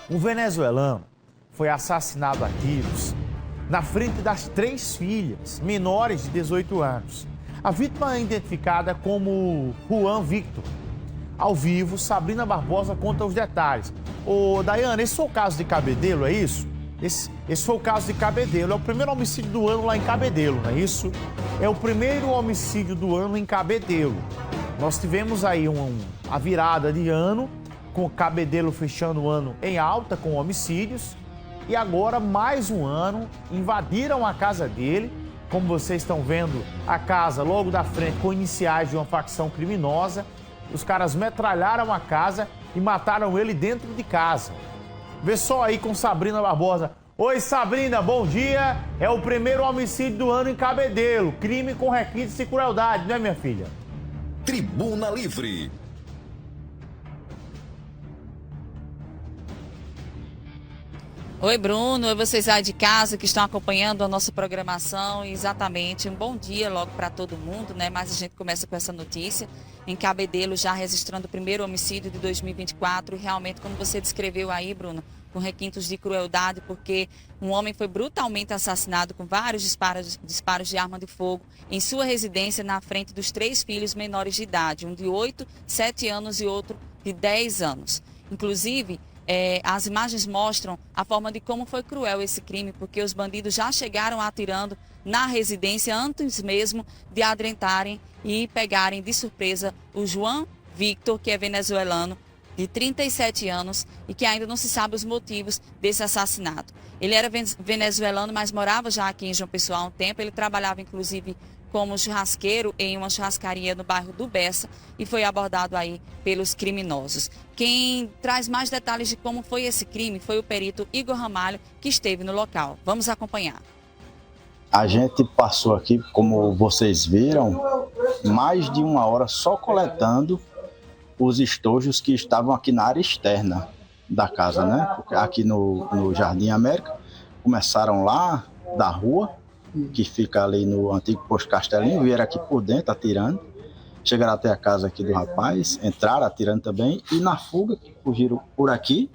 Um venezuelano foi assassinado a tiros na frente das 3 filhas, menores de 18 anos. A vítima é identificada como Juan Victor. Ao vivo, Sabrina Barbosa conta os detalhes. Ô, Daiane, esse foi o caso de Cabedelo, é isso? Esse foi o caso de Cabedelo. É o primeiro homicídio do ano lá em Cabedelo, não é isso? É o primeiro homicídio do ano em Cabedelo. Nós tivemos aí a virada de ano, com Cabedelo fechando o ano em alta com homicídios. E agora, mais um ano, invadiram a casa dele. Como vocês estão vendo, a casa logo da frente com iniciais de uma facção criminosa. Os caras metralharam a casa e mataram ele dentro de casa. Vê só aí com Sabrina Barbosa. Oi, Sabrina, bom dia. É o primeiro homicídio do ano em Cabedelo. Crime com requintes e crueldade, né, minha filha? Tribuna Livre. Oi, Bruno. Oi, vocês aí de casa que estão acompanhando a nossa programação. Exatamente, um bom dia logo para todo mundo, né? Mas a gente começa com essa notícia. Em Cabedelo, já registrando o primeiro homicídio de 2024. E realmente, como você descreveu aí, Bruno, com requintos de crueldade, porque um homem foi brutalmente assassinado com vários disparos de arma de fogo em sua residência na frente dos 3 filhos menores de idade, um de 8, 7 anos e outro de 10 anos. Inclusive, as imagens mostram a forma de como foi cruel esse crime, porque os bandidos já chegaram atirando na residência antes mesmo de adentrarem e pegarem de surpresa o Juan Victor, que é venezuelano, de 37 anos e que ainda não se sabe os motivos desse assassinato. Ele era venezuelano, mas morava já aqui em João Pessoa há um tempo. Ele trabalhava, inclusive, como churrasqueiro em uma churrascaria no bairro do Bessa e foi abordado aí pelos criminosos. Quem traz mais detalhes de como foi esse crime foi o perito Igor Ramalho, que esteve no local. Vamos acompanhar. A gente passou aqui, como vocês viram, mais de 1 hora só coletando os estojos que estavam aqui na área externa da casa, né? Porque aqui no Jardim América, começaram lá da rua, que fica ali no antigo posto Castelinho, vieram aqui por dentro atirando, chegaram até a casa aqui do rapaz, entraram atirando também, e na fuga, fugiram por aqui,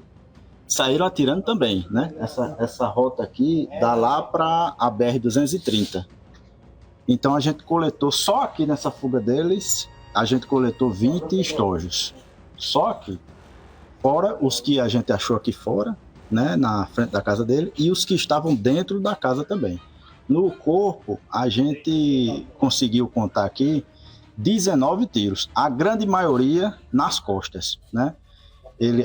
saíram atirando também, né? Essa rota aqui dá lá para a BR-230. Então a gente coletou, só aqui nessa fuga deles, a gente coletou 20 estojos. Só que, fora os que a gente achou aqui fora, né, na frente da casa dele, e os que estavam dentro da casa também. No corpo, a gente conseguiu contar aqui 19 tiros, a grande maioria nas costas, né?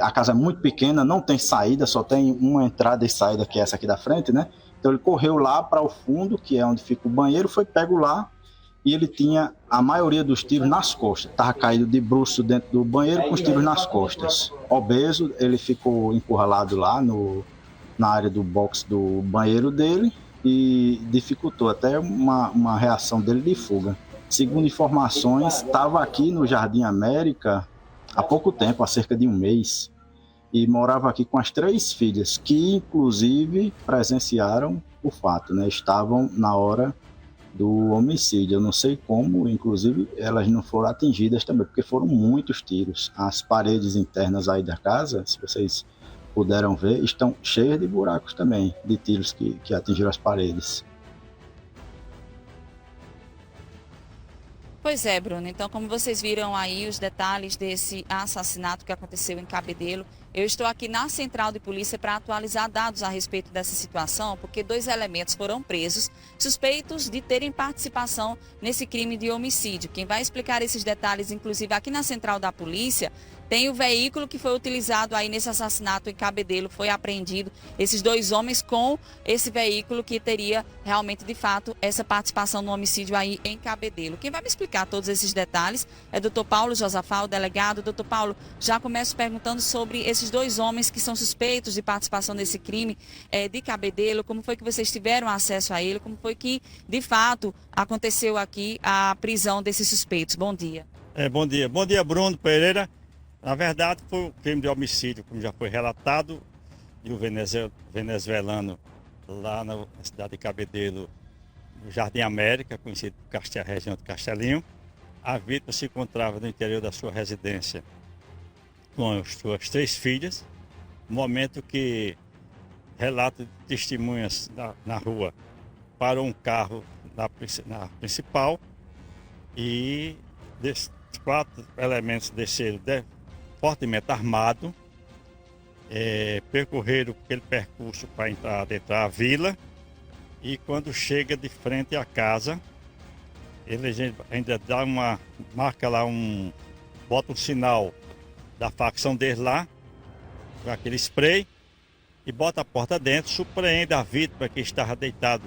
A casa é muito pequena, não tem saída, só tem uma entrada e saída, que é essa aqui da frente, né? Então ele correu lá para o fundo, que é onde fica o banheiro, foi pego lá, e ele tinha a maioria dos tiros nas costas. Estava caído de bruço dentro do banheiro com os tiros nas costas. Obeso, ele ficou encurralado lá na área do box do banheiro dele e dificultou até uma reação dele de fuga. Segundo informações, estava aqui no Jardim América há pouco tempo, há cerca de 1 mês, e morava aqui com as 3 filhas, que inclusive presenciaram o fato, né? Estavam na hora do homicídio. Eu não sei como, inclusive, elas não foram atingidas também, porque foram muitos tiros. As paredes internas aí da casa, se vocês puderam ver, estão cheias de buracos também, de tiros que atingiram as paredes. Pois é, Bruno. Então, como vocês viram aí os detalhes desse assassinato que aconteceu em Cabedelo, eu estou aqui na Central de Polícia para atualizar dados a respeito dessa situação, porque 2 elementos foram presos, suspeitos de terem participação nesse crime de homicídio. Quem vai explicar esses detalhes, inclusive aqui na Central da Polícia, tem o veículo que foi utilizado aí nesse assassinato em Cabedelo, foi apreendido esses 2 homens com esse veículo que teria realmente, de fato, essa participação no homicídio aí em Cabedelo. Quem vai me explicar todos esses detalhes é o doutor Paulo Josafá, o delegado. Doutor Paulo, já começo perguntando sobre esses 2 homens que são suspeitos de participação nesse crime de Cabedelo. Como foi que vocês tiveram acesso a ele? Como foi que, de fato, aconteceu aqui a prisão desses suspeitos? Bom dia. Bom dia. Bom dia, Bruno Pereira. Na verdade, foi um crime de homicídio, como já foi relatado, de um venezuelano lá na cidade de Cabedelo, no Jardim América, conhecido por região de Castelinho. A vítima se encontrava no interior da sua residência com as suas 3 filhas, momento que relato de testemunhas na rua, parou um carro na principal e 4 elementos desceram fortemente armados, percorreram aquele percurso para adentrar a vila, e quando chega de frente à casa, ele ainda dá marca lá bota um sinal da facção dele lá, com aquele spray, e bota a porta dentro, surpreende a vítima que estava deitado,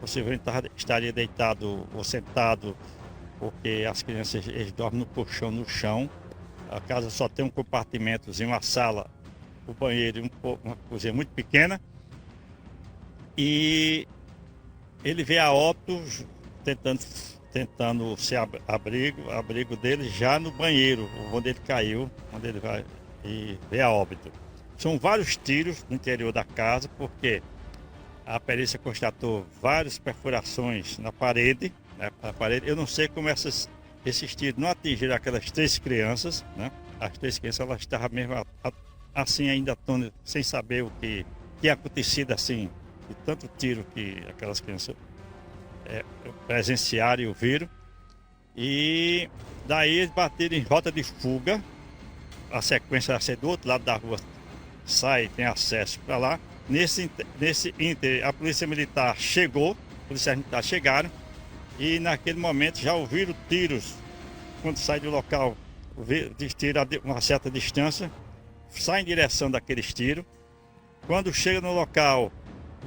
possivelmente estaria deitado ou sentado, porque as crianças eles dormem no colchão no chão. A casa só tem um compartimentozinho, uma sala, o banheiro e uma cozinha muito pequena. E ele vê a óbito tentando se abrigo dele já no banheiro, onde ele caiu, onde ele vai e vê a óbito. São vários tiros no interior da casa, porque a perícia constatou várias perfurações na parede, né? Eu não sei como esses tiros não atingiram aquelas 3 crianças, né? As 3 crianças elas estavam mesmo assim ainda sem saber o que tinha acontecido, assim, de tanto tiro que aquelas crianças presenciaram e ouviram. E daí eles bateram em rota de fuga. A sequência vai ser do outro lado da rua, sai, tem acesso para lá. Nesse ínter, a polícia militar chegou, os policiais militares chegaram, e naquele momento já ouviram tiros. Quando sai do local, tira a uma certa distância, sai em direção daqueles tiros. Quando chega no local,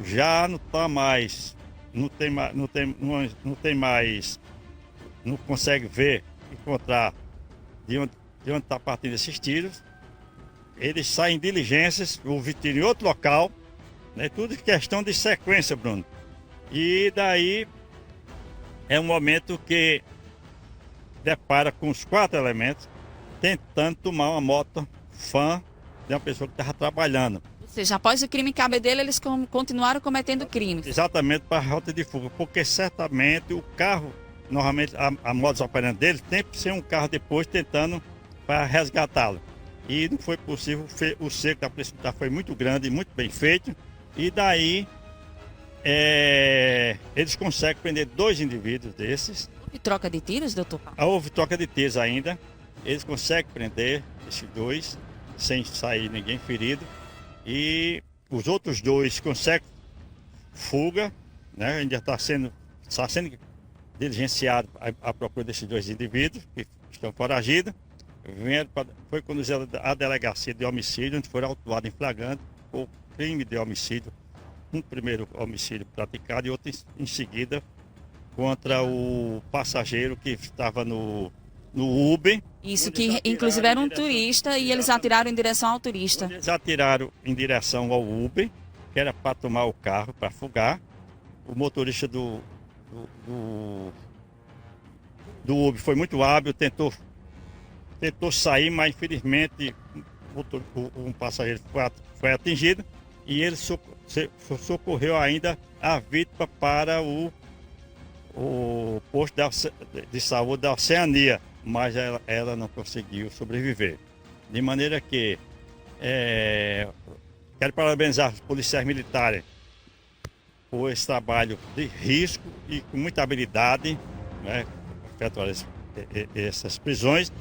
já não está mais, não consegue encontrar de onde está partindo esses tiros. Eles saem em diligências, houve tiro em outro local, né? Tudo questão de sequência, Bruno. E daí é um momento que depara com os 4 elementos tentando tomar uma moto fã de uma pessoa que estava trabalhando. Ou seja, após o crime em Cabedelo, eles continuaram cometendo crimes. Exatamente, para a rota de fuga, porque certamente o carro, normalmente a modus operandi dele tem que ser um carro depois tentando para resgatá-lo. E não foi possível, o cerco da polícia militar foi muito grande e muito bem feito. E daí eles conseguem prender 2 indivíduos desses. Houve troca de tiros, doutor Paulo? Houve troca de tiros ainda. Eles conseguem prender esses 2 sem sair ninguém ferido. E os outros 2 conseguem fuga, né? Ainda está sendo diligenciado a procura desses 2 indivíduos que estão foragidos. Foi conduzido à delegacia de homicídio, onde foram autuados em flagrante por crime de homicídio. Um primeiro homicídio praticado e outro em seguida contra o passageiro que estava no Uber. Isso, que inclusive era um turista e eles atiraram em direção ao turista. Eles atiraram em direção ao Uber, que era para tomar o carro, para fugar. O motorista do Uber foi muito hábil, tentou sair, mas infelizmente um passageiro foi atingido e ele socorreu ainda a vítima para o posto de saúde da Oceania, mas ela não conseguiu sobreviver. De maneira que quero parabenizar os policiais militares por esse trabalho de risco e com muita habilidade, né, efetuar essas prisões.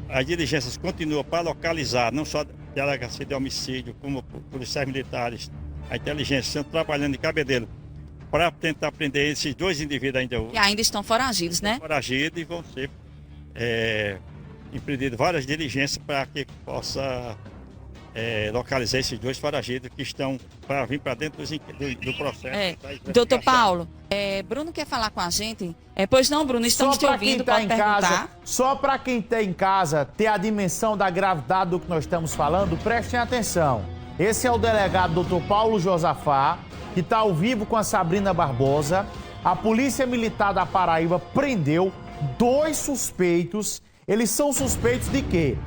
As diligências continuam para localizar não só a delegacia de homicídio, como policiais militares, a inteligência estão trabalhando em Cabedelo para tentar prender esses 2 indivíduos ainda hoje. E ainda estão foragidos, né? Foragidos e vão ser empreendidas várias diligências para que possa localizar esses 2 foragidos que estão para vir para dentro do processo. Doutor Paulo, Bruno quer falar com a gente? Pois não, Bruno, estamos te ouvindo, pode perguntar. Só para quem está em casa ter a dimensão da gravidade do que nós estamos falando, prestem atenção. Esse é o delegado doutor Paulo Josafá, que está ao vivo com a Sabrina Barbosa. A Polícia Militar da Paraíba prendeu 2 suspeitos. Eles são suspeitos de quê?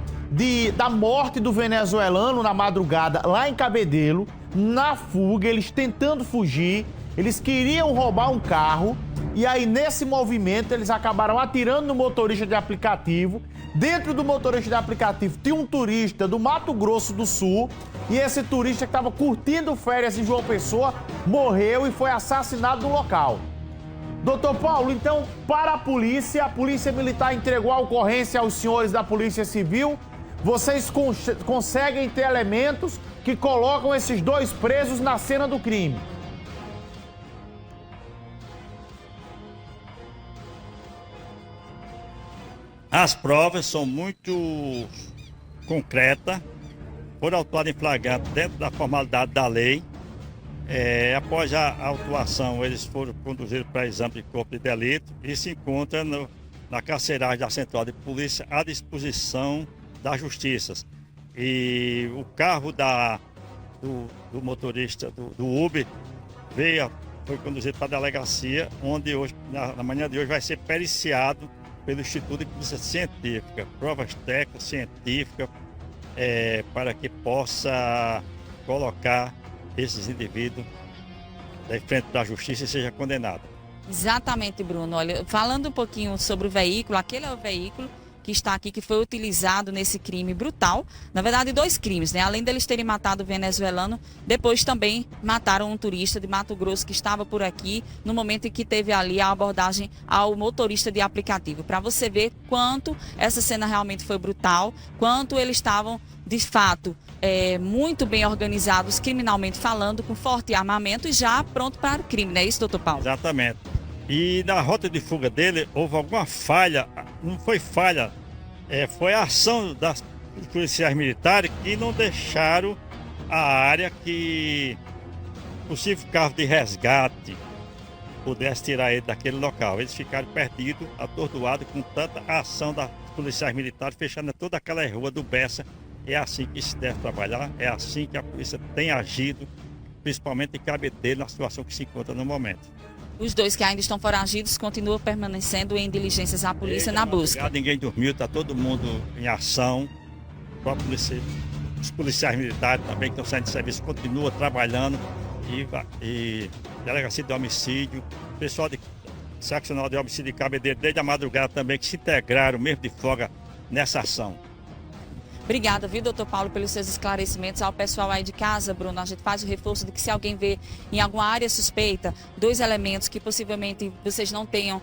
Da morte do venezuelano na madrugada lá em Cabedelo, na fuga, eles tentando fugir. Eles queriam roubar um carro E aí, nesse movimento, eles acabaram atirando no motorista de aplicativo. Dentro do motorista de aplicativo tinha um turista do Mato Grosso do Sul. E esse turista que estava curtindo férias em João Pessoa morreu e foi assassinado no local. Doutor Paulo, então, para a Polícia Militar entregou a ocorrência aos senhores da Polícia Civil. Vocês conseguem ter elementos que colocam esses dois presos na cena do crime. As provas são muito concretas, foram autuados em flagrante dentro da formalidade da lei. Após a autuação, eles foram conduzidos para exame de corpo de delito e se encontram na carceragem da Central de Polícia à disposição da Justiça. E o carro do motorista do Uber foi conduzido para a delegacia, onde hoje, na manhã de hoje vai ser periciado pelo Instituto de Polícia Científica, provas técnicas, científicas, para que possa colocar esses indivíduos em frente da justiça e seja condenado. Exatamente, Bruno. Olha, falando um pouquinho sobre o veículo, aquele é o veículo que está aqui, que foi utilizado nesse crime brutal. Na verdade, 2 crimes, né? Além deles terem matado o venezuelano, depois também mataram um turista de Mato Grosso que estava por aqui no momento em que teve ali a abordagem ao motorista de aplicativo. Para você ver quanto essa cena realmente foi brutal, quanto eles estavam, de fato, muito bem organizados criminalmente falando, com forte armamento e já pronto para o crime, não é isso, doutor Paulo? Exatamente. E na rota de fuga dele houve alguma falha, não foi falha, foi a ação das policiais militares que não deixaram a área que possível carro de resgate pudesse tirar ele daquele local. Eles ficaram perdidos, atordoados com tanta ação das policiais militares, fechando toda aquela rua do Bessa. É assim que se deve trabalhar, é assim que a polícia tem agido, principalmente em Cabedelo, na situação que se encontra no momento. Os 2 que ainda estão foragidos continuam permanecendo em diligências à polícia na busca. Ninguém dormiu, está todo mundo em ação. Os policiais militares também que estão saindo de serviço continuam trabalhando. E delegacia de homicídio, pessoal de seccional de homicídio de Cabedelo desde a madrugada também, que se integraram mesmo de folga nessa ação. Obrigada, viu, doutor Paulo, pelos seus esclarecimentos. Ao pessoal aí de casa, Bruno, a gente faz o reforço de que se alguém vê em alguma área suspeita 2 elementos que possivelmente vocês não tenham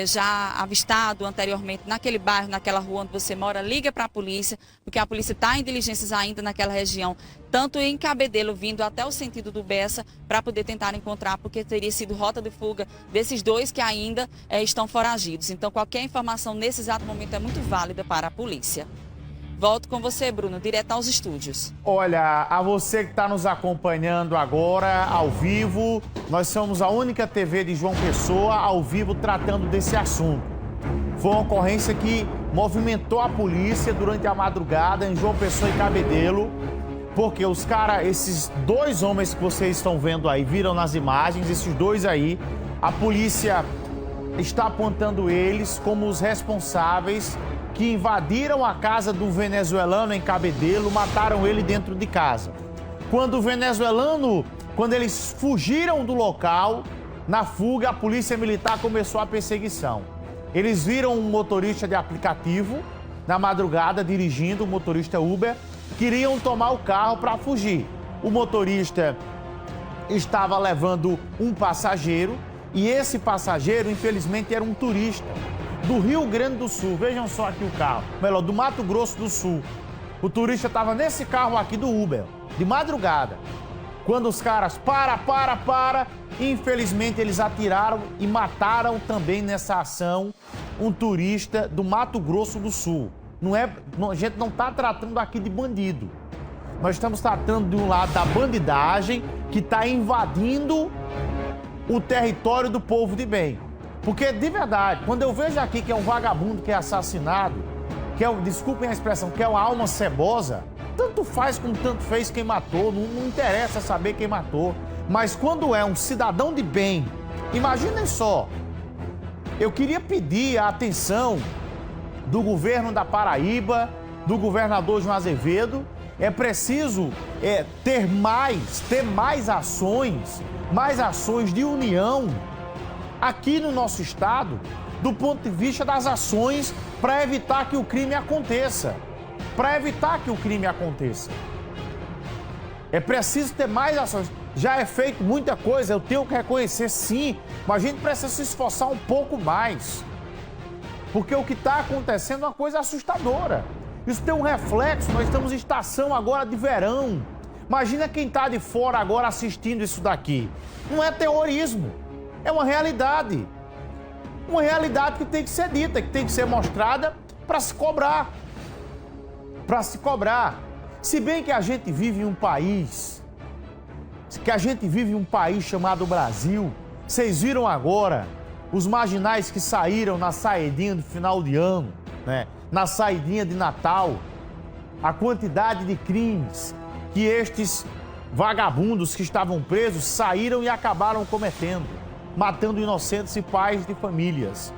já avistado anteriormente naquele bairro, naquela rua onde você mora, liga para a polícia, porque a polícia está em diligências ainda naquela região, tanto em Cabedelo, vindo até o sentido do Bessa, para poder tentar encontrar, porque teria sido rota de fuga desses 2 que ainda estão foragidos. Então, qualquer informação nesse exato momento é muito válida para a polícia. Volto com você, Bruno, direto aos estúdios. Olha, a você que está nos acompanhando agora, ao vivo, nós somos a única TV de João Pessoa ao vivo tratando desse assunto. Foi uma ocorrência que movimentou a polícia durante a madrugada em João Pessoa e Cabedelo, porque esses 2 homens que vocês estão vendo aí, viram nas imagens, esses 2 aí, a polícia está apontando eles como os responsáveis que invadiram a casa do venezuelano em Cabedelo, mataram ele dentro de casa. Quando eles fugiram do local, na fuga, a polícia militar começou a perseguição. Eles viram um motorista de aplicativo, na madrugada, dirigindo, um motorista Uber, queriam tomar o carro para fugir. O motorista estava levando um passageiro, e esse passageiro, infelizmente, era um turista do Rio Grande do Sul. Vejam só aqui o carro, do Mato Grosso do Sul. O turista estava nesse carro aqui do Uber, de madrugada. Quando os caras para, infelizmente eles atiraram e mataram também nessa ação um turista do Mato Grosso do Sul. A gente não está tratando aqui de bandido. Nós estamos tratando de um lado da bandidagem que está invadindo o território do povo de bem. Porque, de verdade, quando eu vejo aqui que é um vagabundo que é assassinado, desculpem a expressão, que é uma alma cebosa, tanto faz como tanto fez quem matou, não interessa saber quem matou. Mas quando é um cidadão de bem, imaginem só, eu queria pedir a atenção do governo da Paraíba, do governador João Azevedo. É preciso ter mais ações de união aqui no nosso estado do ponto de vista das ações para evitar que o crime aconteça. Para evitar que o crime aconteça. É preciso ter mais ações. Já é feito muita coisa, eu tenho que reconhecer sim, mas a gente precisa se esforçar um pouco mais. Porque o que está acontecendo é uma coisa assustadora. Isso tem um reflexo, nós estamos em estação agora de verão. Imagina quem está de fora agora assistindo isso daqui. Não é terrorismo, é uma realidade. Uma realidade que tem que ser dita, que tem que ser mostrada para se cobrar. Para se cobrar. Se bem que a gente vive em um país, chamado Brasil. Vocês viram agora os marginais que saíram na saidinha do final de ano, né? Na saidinha de Natal, a quantidade de crimes que estes vagabundos que estavam presos saíram e acabaram cometendo, matando inocentes e pais de famílias.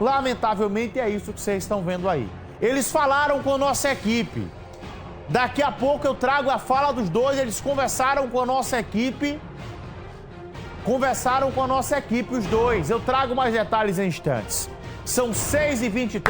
Lamentavelmente é isso que vocês estão vendo aí. Eles falaram com a nossa equipe. Daqui a pouco eu trago a fala dos dois, eles conversaram com a nossa equipe. Os dois. Eu trago mais detalhes em instantes. São 6h23.